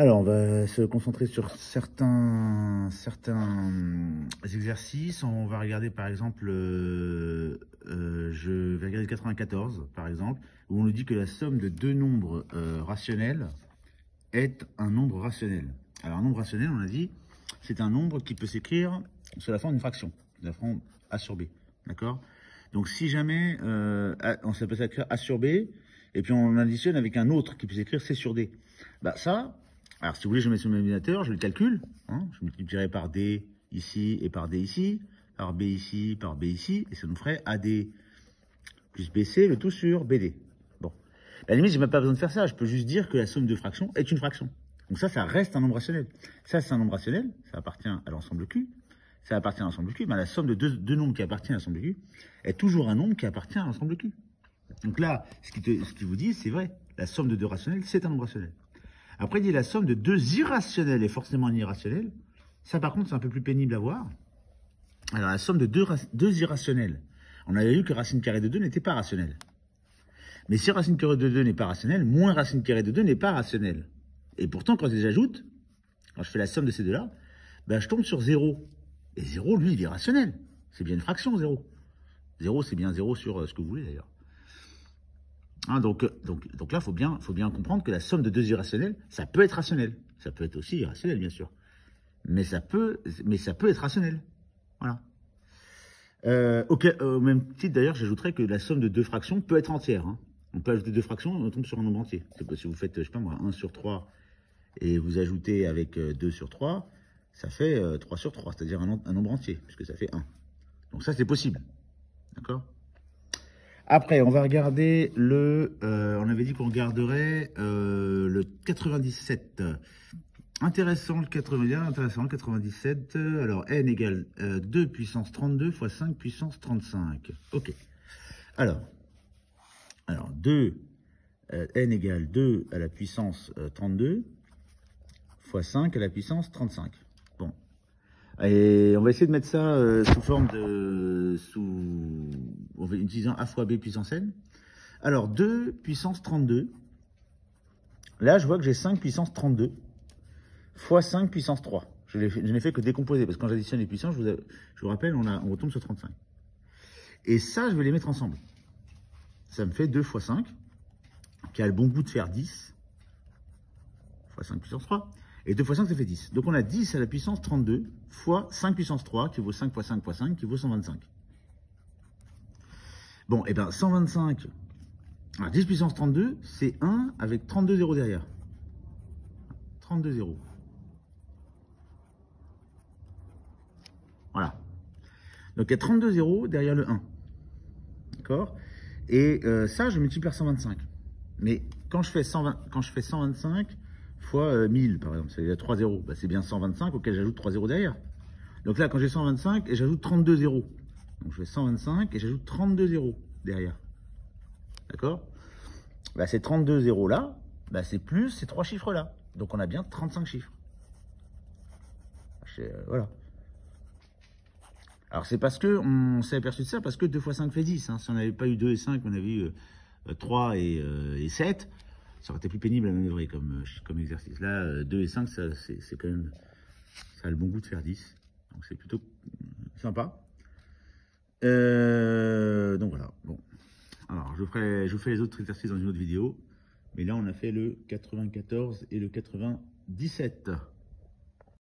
Alors, on va se concentrer sur certains exercices. On va regarder par exemple, je vais regarder 94 par exemple, où on nous dit que la somme de deux nombres rationnels est un nombre rationnel. Alors, un nombre rationnel, on a dit, c'est un nombre qui peut s'écrire sous la forme d'une fraction, la forme A sur B. D'accord? Donc, si jamais on s'appelle ça écrire A sur B, et puis on additionne avec un autre qui peut s'écrire C sur D. Bah, ça. Alors, si vous voulez, je mets sur mon ordinateur, je le calcule. Hein, je multiplierai par D ici et par D ici, par B ici, par B ici, et ça nous ferait AD plus BC, le tout sur BD. Bon. À la limite, j'ai même pas besoin de faire ça. Je peux juste dire que la somme de fractions est une fraction. Donc ça reste un nombre rationnel. Ça, c'est un nombre rationnel. Ça appartient à l'ensemble Q. Ça appartient à l'ensemble Q. Ben, la somme de deux nombres qui appartiennent à l'ensemble Q est toujours un nombre qui appartient à l'ensemble Q. Donc là, ce qui vous dit, c'est vrai. La somme de deux rationnels, c'est un nombre rationnel. Après, il dit la somme de deux irrationnels est forcément un irrationnel. Ça, par contre, c'est un peu plus pénible à voir. Alors, la somme de deux irrationnels. On avait vu que racine carrée de 2 n'était pas rationnelle. Mais si racine carrée de 2 n'est pas rationnelle, moins racine carrée de 2 n'est pas rationnelle. Et pourtant, quand je les ajoute, quand je fais la somme de ces deux-là, ben, je tombe sur 0. Et 0, lui, il est rationnel. C'est bien une fraction, 0. 0, c'est bien 0 sur ce que vous voulez, d'ailleurs. Hein, donc là, il faut bien comprendre que la somme de deux irrationnels, ça peut être rationnel. Ça peut être aussi irrationnel, bien sûr. Mais ça peut être rationnel. Voilà. Au même titre, d'ailleurs, j'ajouterais que la somme de deux fractions peut être entière. Hein. On peut ajouter deux fractions, on tombe sur un nombre entier. C'est que si vous faites, je sais pas moi, 1 sur 3, et vous ajoutez avec 2 sur 3, ça fait 3 sur 3, c'est-à-dire un nombre entier, puisque ça fait 1. Donc ça, c'est possible. D'accord ? Après, on va regarder on avait dit qu'on regarderait le 97. Intéressant le 97. Alors, n égale 2 puissance 32 fois 5 puissance 35. Ok. Alors 2, n égale 2 à la puissance 32 fois 5 à la puissance 35. Bon. Et on va essayer de mettre ça sous forme de... en utilisant a fois b puissance n. Alors, 2 puissance 32. Là, je vois que j'ai 5 puissance 32 fois 5 puissance 3. Je n'ai fait que décomposer, parce que quand j'additionne les puissances, je vous rappelle, on retombe sur 35. Et ça, je vais les mettre ensemble. Ça me fait 2 fois 5, qui a le bon goût de faire 10, fois 5 puissance 3. Et 2 fois 5, ça fait 10. Donc on a 10 à la puissance 32 fois 5 puissance 3, qui vaut 5 fois 5 fois 5, qui vaut 125. Bon, et bien 125, alors 10 puissance 32, c'est 1 avec 32 zéros derrière. 32 zéros. Voilà. Donc il y a 32 zéros derrière le 1. D'accord? Et ça, je multiplie par 125. Mais quand je fais 125 fois 1000, par exemple, c'est 3 zéros, bah, c'est bien 125 auquel j'ajoute 3 zéros derrière. Donc là, quand j'ai 125, et j'ajoute 32 zéros. Donc je fais 125 et j'ajoute 32 zéros derrière. D'accord? Bah, ces 32 zéros là, bah, c'est plus ces trois chiffres là. Donc on a bien 35 chiffres. Voilà. Alors c'est parce que on s'est aperçu de ça, parce que 2 fois 5 fait 10. Hein. Si on n'avait pas eu 2 et 5, on avait eu 3 et 7, ça aurait été plus pénible à manœuvrer comme exercice. Là, 2 et 5, c'est quand même, ça a le bon goût de faire 10. Donc c'est plutôt sympa. Donc voilà. Bon. Alors je vous fais les autres exercices dans une autre vidéo. Mais là, on a fait le 94 et le 97.